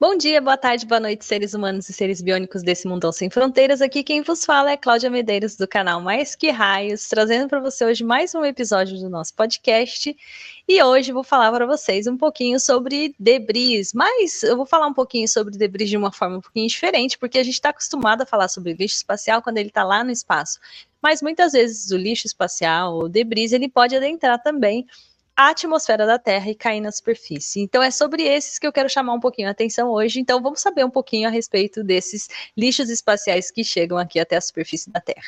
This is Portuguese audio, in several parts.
Bom dia, boa tarde, boa noite, seres humanos e seres biônicos desse mundão sem fronteiras. Aqui quem vos fala é Cláudia Medeiros, do canal Mais Que Raios, trazendo para você hoje mais um episódio do nosso podcast. E hoje vou falar para vocês um pouquinho sobre debris, mas eu vou falar um pouquinho sobre debris de uma forma um pouquinho diferente, porque a gente está acostumado a falar sobre lixo espacial quando ele está lá no espaço. Mas muitas vezes o lixo espacial, o debris, ele pode adentrar também a atmosfera da Terra e cair na superfície. Então é sobre esses que eu quero chamar um pouquinho a atenção hoje. Então vamos saber um pouquinho a respeito desses lixos espaciais que chegam aqui até a superfície da Terra.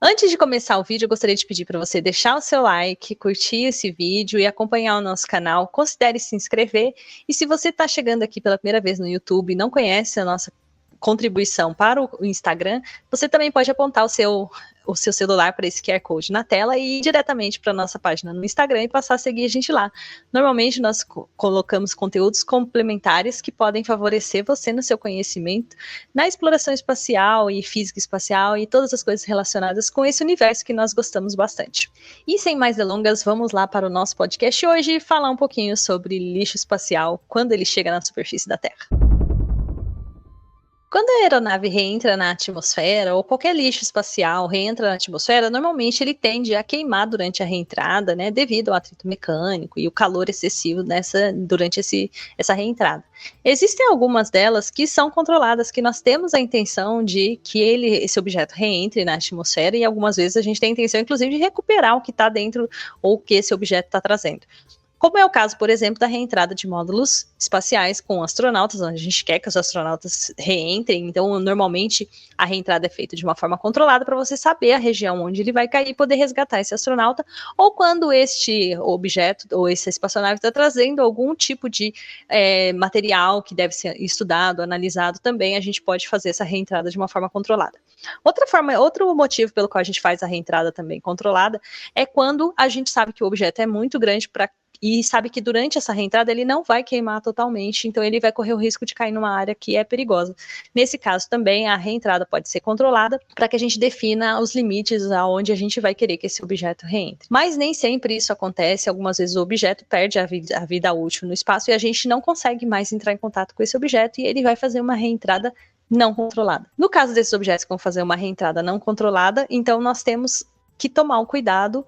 Antes de começar o vídeo, eu gostaria de pedir para você deixar o seu like, curtir esse vídeo e acompanhar o nosso canal. Considere se inscrever. E se você está chegando aqui pela primeira vez no YouTube e não conhece a nossa contribuição para o Instagram, você também pode apontar o seu celular para esse QR Code na tela e ir diretamente para a nossa página no Instagram e passar a seguir a gente lá. Normalmente nós colocamos conteúdos complementares que podem favorecer você no seu conhecimento na exploração espacial e física espacial e todas as coisas relacionadas com esse universo que nós gostamos bastante. E sem mais delongas, vamos lá para o nosso podcast hoje e falar um pouquinho sobre lixo espacial quando ele chega na superfície da Terra. Quando a aeronave reentra na atmosfera, ou qualquer lixo espacial reentra na atmosfera, normalmente ele tende a queimar durante a reentrada, né, devido ao atrito mecânico e o calor excessivo durante essa reentrada. Existem algumas delas que são controladas, que nós temos a intenção de que esse objeto reentre na atmosfera, e algumas vezes a gente tem a intenção, inclusive, de recuperar o que está dentro ou o que esse objeto está trazendo. Como é o caso, por exemplo, da reentrada de módulos espaciais com astronautas, onde a gente quer que os astronautas reentrem. Então, normalmente, a reentrada é feita de uma forma controlada para você saber a região onde ele vai cair e poder resgatar esse astronauta, ou quando este objeto ou essa espaçonave está trazendo algum tipo de material que deve ser estudado, analisado também, a gente pode fazer essa reentrada de uma forma controlada. Outro motivo pelo qual a gente faz a reentrada também controlada é quando a gente sabe que o objeto é muito grande e sabe que durante essa reentrada ele não vai queimar totalmente, então ele vai correr o risco de cair numa área que é perigosa. Nesse caso também, a reentrada pode ser controlada para que a gente defina os limites aonde a gente vai querer que esse objeto reentre. Mas nem sempre isso acontece, algumas vezes o objeto perde a vida útil no espaço e a gente não consegue mais entrar em contato com esse objeto e ele vai fazer uma reentrada não controlada. No caso desses objetos que vão fazer uma reentrada não controlada, então nós temos que tomar o cuidado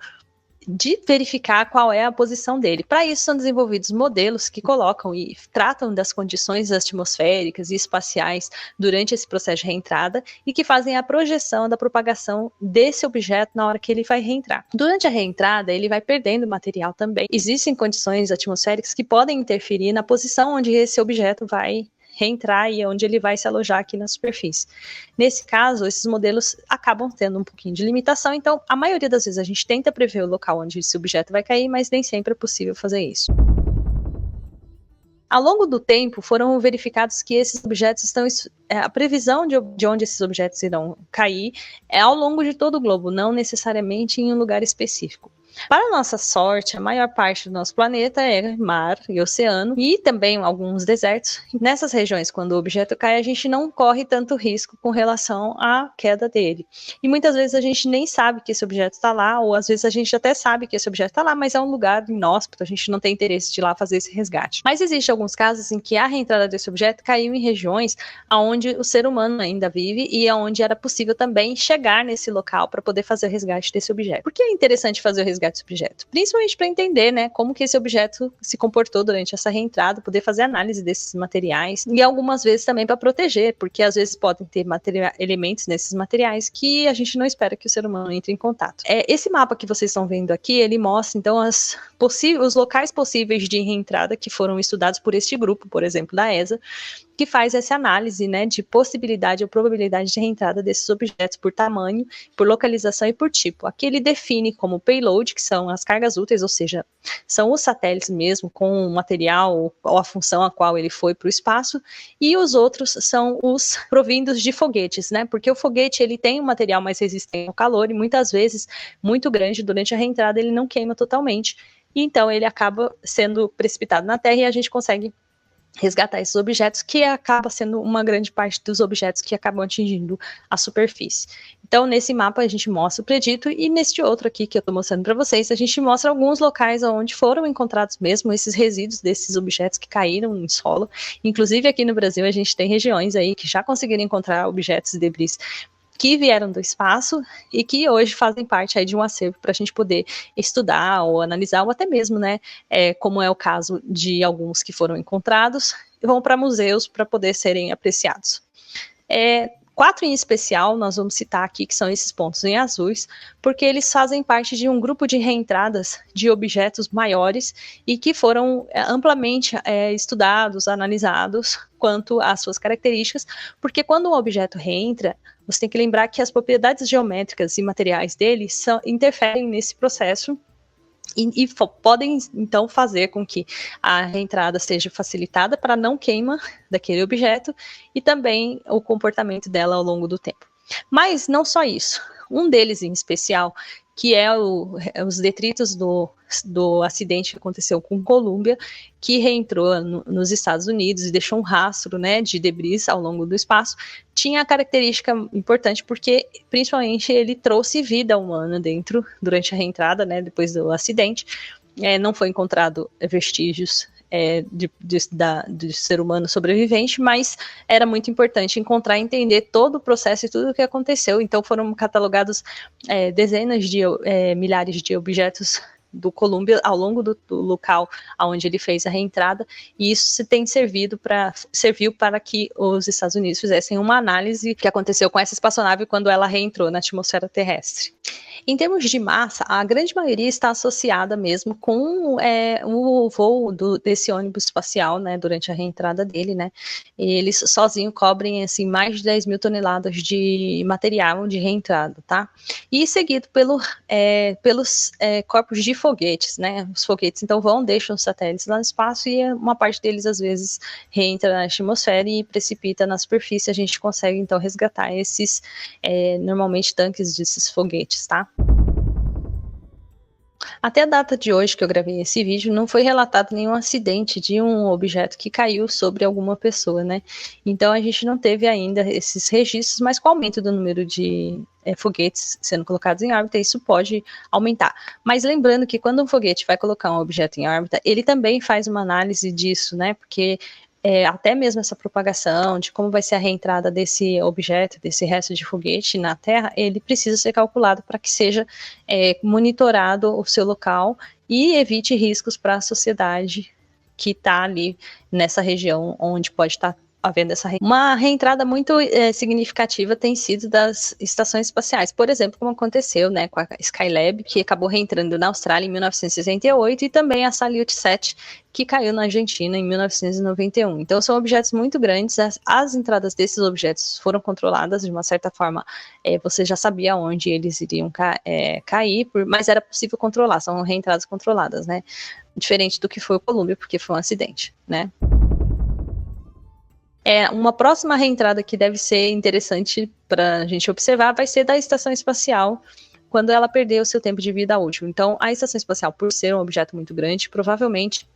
de verificar qual é a posição dele. Para isso são desenvolvidos modelos que colocam e tratam das condições atmosféricas e espaciais durante esse processo de reentrada e que fazem a projeção da propagação desse objeto na hora que ele vai reentrar. Durante a reentrada, ele vai perdendo material também. Existem condições atmosféricas que podem interferir na posição onde esse objeto vai reentrar e onde ele vai se alojar aqui na superfície. Nesse caso, esses modelos acabam tendo um pouquinho de limitação, então a maioria das vezes a gente tenta prever o local onde esse objeto vai cair, mas nem sempre é possível fazer isso. Ao longo do tempo, foram verificados que esses objetos a previsão de onde esses objetos irão cair é ao longo de todo o globo, não necessariamente em um lugar específico. Para nossa sorte, a maior parte do nosso planeta é mar e oceano e também alguns desertos. Nessas regiões, quando o objeto cai, a gente não corre tanto risco com relação à queda dele. E muitas vezes a gente nem sabe que esse objeto está lá, ou às vezes a gente até sabe que esse objeto está lá, mas é um lugar inóspito, a gente não tem interesse de ir lá fazer esse resgate. Mas existem alguns casos em que a reentrada desse objeto caiu em regiões onde o ser humano ainda vive e onde era possível também chegar nesse local para poder fazer o resgate desse objeto. Por que é interessante fazer o resgate desse objeto? Principalmente para entender, né, como que esse objeto se comportou durante essa reentrada, poder fazer análise desses materiais e algumas vezes também para proteger, porque às vezes podem ter elementos nesses materiais que a gente não espera que o ser humano entre em contato. Esse mapa que vocês estão vendo aqui, ele mostra então os locais possíveis de reentrada que foram estudados por este grupo, por exemplo, da ESA, que faz essa análise, né, de possibilidade ou probabilidade de reentrada desses objetos por tamanho, por localização e por tipo. Aqui ele define como payload, que são as cargas úteis, ou seja, são os satélites mesmo com o material ou a função a qual ele foi para o espaço, e os outros são os provindos de foguetes, né, porque o foguete ele tem um material mais resistente ao calor e muitas vezes muito grande durante a reentrada ele não queima totalmente, e então ele acaba sendo precipitado na Terra e a gente consegue resgatar esses objetos, que acaba sendo uma grande parte dos objetos que acabam atingindo a superfície. Então, nesse mapa a gente mostra o predito, e neste outro aqui que eu estou mostrando para vocês, a gente mostra alguns locais onde foram encontrados mesmo esses resíduos desses objetos que caíram em solo. Inclusive aqui no Brasil a gente tem regiões aí que já conseguiram encontrar objetos e debris que vieram do espaço e que hoje fazem parte aí de um acervo para a gente poder estudar ou analisar, ou até mesmo, né, como é o caso de alguns que foram encontrados, e vão para museus para poder serem apreciados. 4 em especial, nós vamos citar aqui, que são esses pontos em azuis, porque eles fazem parte de um grupo de reentradas de objetos maiores e que foram amplamente estudados, analisados quanto às suas características, porque quando um objeto reentra, você tem que lembrar que as propriedades geométricas e materiais dele interferem nesse processo e podem, então, fazer com que a reentrada seja facilitada para não queima daquele objeto e também o comportamento dela ao longo do tempo. Mas não só isso. Um deles em especial, que os detritos do acidente que aconteceu com Columbia, que reentrou nos Estados Unidos e deixou um rastro, né, de debris ao longo do espaço, tinha a característica importante porque, principalmente, ele trouxe vida humana durante a reentrada, né, depois do acidente. Não foi encontrado vestígios de ser humano sobrevivente, mas era muito importante encontrar e entender todo o processo e tudo o que aconteceu. Então foram catalogados dezenas de milhares de objetos do Columbia ao longo do local onde ele fez a reentrada, e isso serviu para que os Estados Unidos fizessem uma análise do que aconteceu com essa espaçonave quando ela reentrou na atmosfera terrestre. Em termos de massa, a grande maioria está associada mesmo com o voo desse ônibus espacial, né, durante a reentrada dele, né. Eles sozinhos cobrem assim, mais de 10 mil toneladas de material de reentrada, tá? E seguido pelos corpos de foguetes, né? Os foguetes então deixam os satélites lá no espaço e uma parte deles às vezes reentra na atmosfera e precipita na superfície. A gente consegue então resgatar esses normalmente tanques desses foguetes, tá? Até a data de hoje que eu gravei esse vídeo, não foi relatado nenhum acidente de um objeto que caiu sobre alguma pessoa, né? Então a gente não teve ainda esses registros, mas com o aumento do número de foguetes sendo colocados em órbita, isso pode aumentar. Mas lembrando que quando um foguete vai colocar um objeto em órbita, ele também faz uma análise disso, né? Porque até mesmo essa propagação de como vai ser a reentrada desse objeto, desse resto de foguete na Terra, ele precisa ser calculado para que seja monitorado o seu local e evite riscos para a sociedade que está ali nessa região onde pode estar havendo essa uma reentrada muito significativa tem sido das estações espaciais, por exemplo, como aconteceu, né, com a Skylab, que acabou reentrando na Austrália em 1968, e também a Salyut 7, que caiu na Argentina em 1991. Então são objetos muito grandes, as entradas desses objetos foram controladas de uma certa forma, você já sabia onde eles iriam cair, mas era possível controlar, são reentradas controladas, né, diferente do que foi o Columbia, porque foi um acidente, né. Uma próxima reentrada que deve ser interessante para a gente observar vai ser da estação espacial, quando ela perder o seu tempo de vida útil. Então, a estação espacial, por ser um objeto muito grande, provavelmente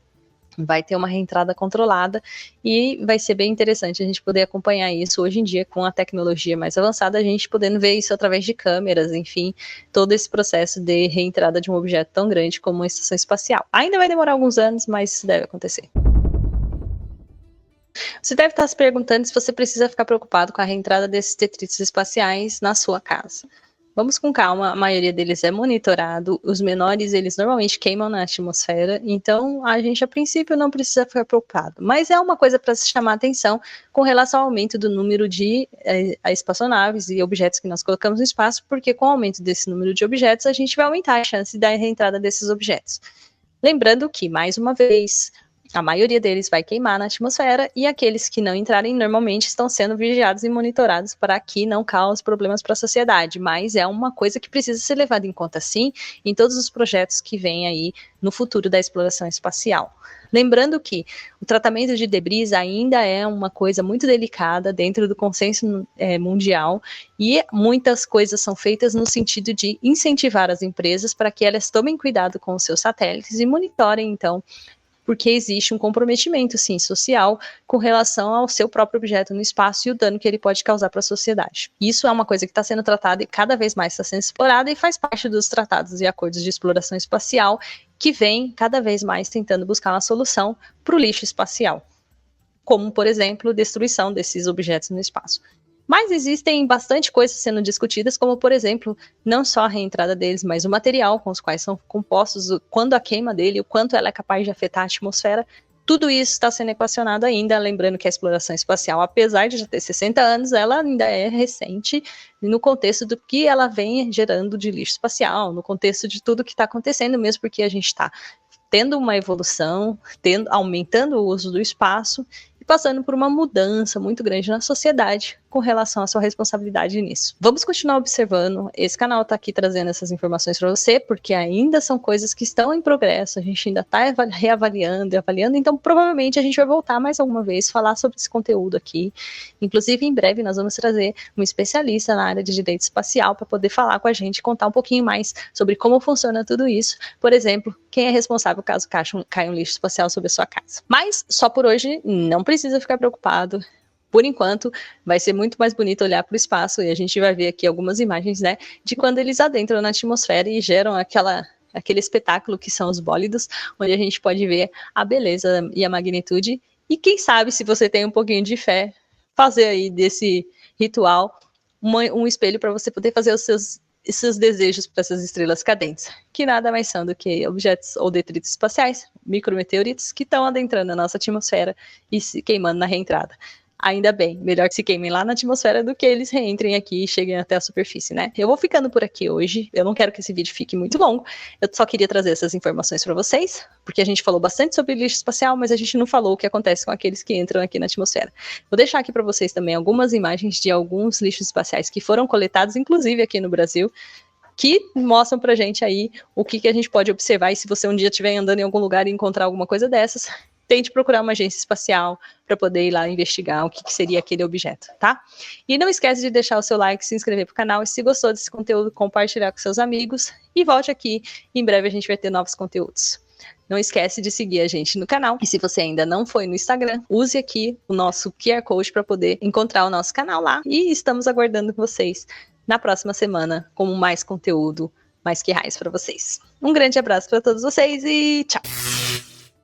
vai ter uma reentrada controlada, e vai ser bem interessante a gente poder acompanhar isso hoje em dia com a tecnologia mais avançada, a gente podendo ver isso através de câmeras, enfim, todo esse processo de reentrada de um objeto tão grande como uma estação espacial. Ainda vai demorar alguns anos, mas isso deve acontecer. Você deve estar se perguntando se você precisa ficar preocupado com a reentrada desses detritos espaciais na sua casa. Vamos com calma, a maioria deles é monitorado, os menores eles normalmente queimam na atmosfera, então a gente a princípio não precisa ficar preocupado, mas é uma coisa para se chamar atenção com relação ao aumento do número de espaçonaves e objetos que nós colocamos no espaço, porque com o aumento desse número de objetos a gente vai aumentar a chance da reentrada desses objetos. Lembrando que, mais uma vez, a maioria deles vai queimar na atmosfera, e aqueles que não entrarem normalmente estão sendo vigiados e monitorados para que não cause problemas para a sociedade, mas é uma coisa que precisa ser levada em conta sim em todos os projetos que vêm aí no futuro da exploração espacial. Lembrando que o tratamento de debris ainda é uma coisa muito delicada dentro do consenso mundial, e muitas coisas são feitas no sentido de incentivar as empresas para que elas tomem cuidado com os seus satélites e monitorem então porque existe um comprometimento, sim, social com relação ao seu próprio objeto no espaço e o dano que ele pode causar para a sociedade. Isso é uma coisa que está sendo tratada e cada vez mais está sendo explorada e faz parte dos tratados e acordos de exploração espacial que vem cada vez mais tentando buscar uma solução para o lixo espacial, como, por exemplo, destruição desses objetos no espaço. Mas existem bastante coisas sendo discutidas, como, por exemplo, não só a reentrada deles, mas o material com os quais são compostos, quando a queima dele, o quanto ela é capaz de afetar a atmosfera. Tudo isso está sendo equacionado ainda, lembrando que a exploração espacial, apesar de já ter 60 anos, ela ainda é recente no contexto do que ela vem gerando de lixo espacial, no contexto de tudo que está acontecendo, mesmo porque a gente está tendo uma evolução, aumentando o uso do espaço e passando por uma mudança muito grande na sociedade com relação à sua responsabilidade nisso. Vamos continuar observando, esse canal está aqui trazendo essas informações para você, porque ainda são coisas que estão em progresso, a gente ainda está reavaliando e avaliando, então provavelmente a gente vai voltar mais alguma vez, falar sobre esse conteúdo aqui, inclusive em breve nós vamos trazer um especialista na área de direito espacial para poder falar com a gente, contar um pouquinho mais sobre como funciona tudo isso, por exemplo, quem é responsável caso caia um lixo espacial sobre a sua casa. Mas, só por hoje, não precisa ficar preocupado. Por enquanto, vai ser muito mais bonito olhar para o espaço e a gente vai ver aqui algumas imagens, né, de quando eles adentram na atmosfera e geram aquele espetáculo que são os bólidos, onde a gente pode ver a beleza e a magnitude. E quem sabe, se você tem um pouquinho de fé, fazer aí desse ritual um espelho para você poder fazer os seus desejos para essas estrelas cadentes, que nada mais são do que objetos ou detritos espaciais, micrometeoritos, que estão adentrando a nossa atmosfera e se queimando na reentrada. Ainda bem, melhor que se queimem lá na atmosfera do que eles reentrem aqui e cheguem até a superfície, né? Eu vou ficando por aqui hoje, eu não quero que esse vídeo fique muito longo, eu só queria trazer essas informações para vocês, porque a gente falou bastante sobre lixo espacial, mas a gente não falou o que acontece com aqueles que entram aqui na atmosfera. Vou deixar aqui para vocês também algumas imagens de alguns lixos espaciais que foram coletados, inclusive aqui no Brasil, que mostram pra gente aí o que a gente pode observar, e se você um dia estiver andando em algum lugar e encontrar alguma coisa dessas, tente procurar uma agência espacial para poder ir lá investigar o que seria aquele objeto, tá? E não esquece de deixar o seu like, se inscrever pro canal, e se gostou desse conteúdo, compartilhar com seus amigos, e volte aqui, em breve a gente vai ter novos conteúdos. Não esquece de seguir a gente no canal, e se você ainda não foi no Instagram, use aqui o nosso QR Code para poder encontrar o nosso canal lá, e estamos aguardando vocês na próxima semana com mais conteúdo, mais que raiz para vocês. Um grande abraço para todos vocês e tchau!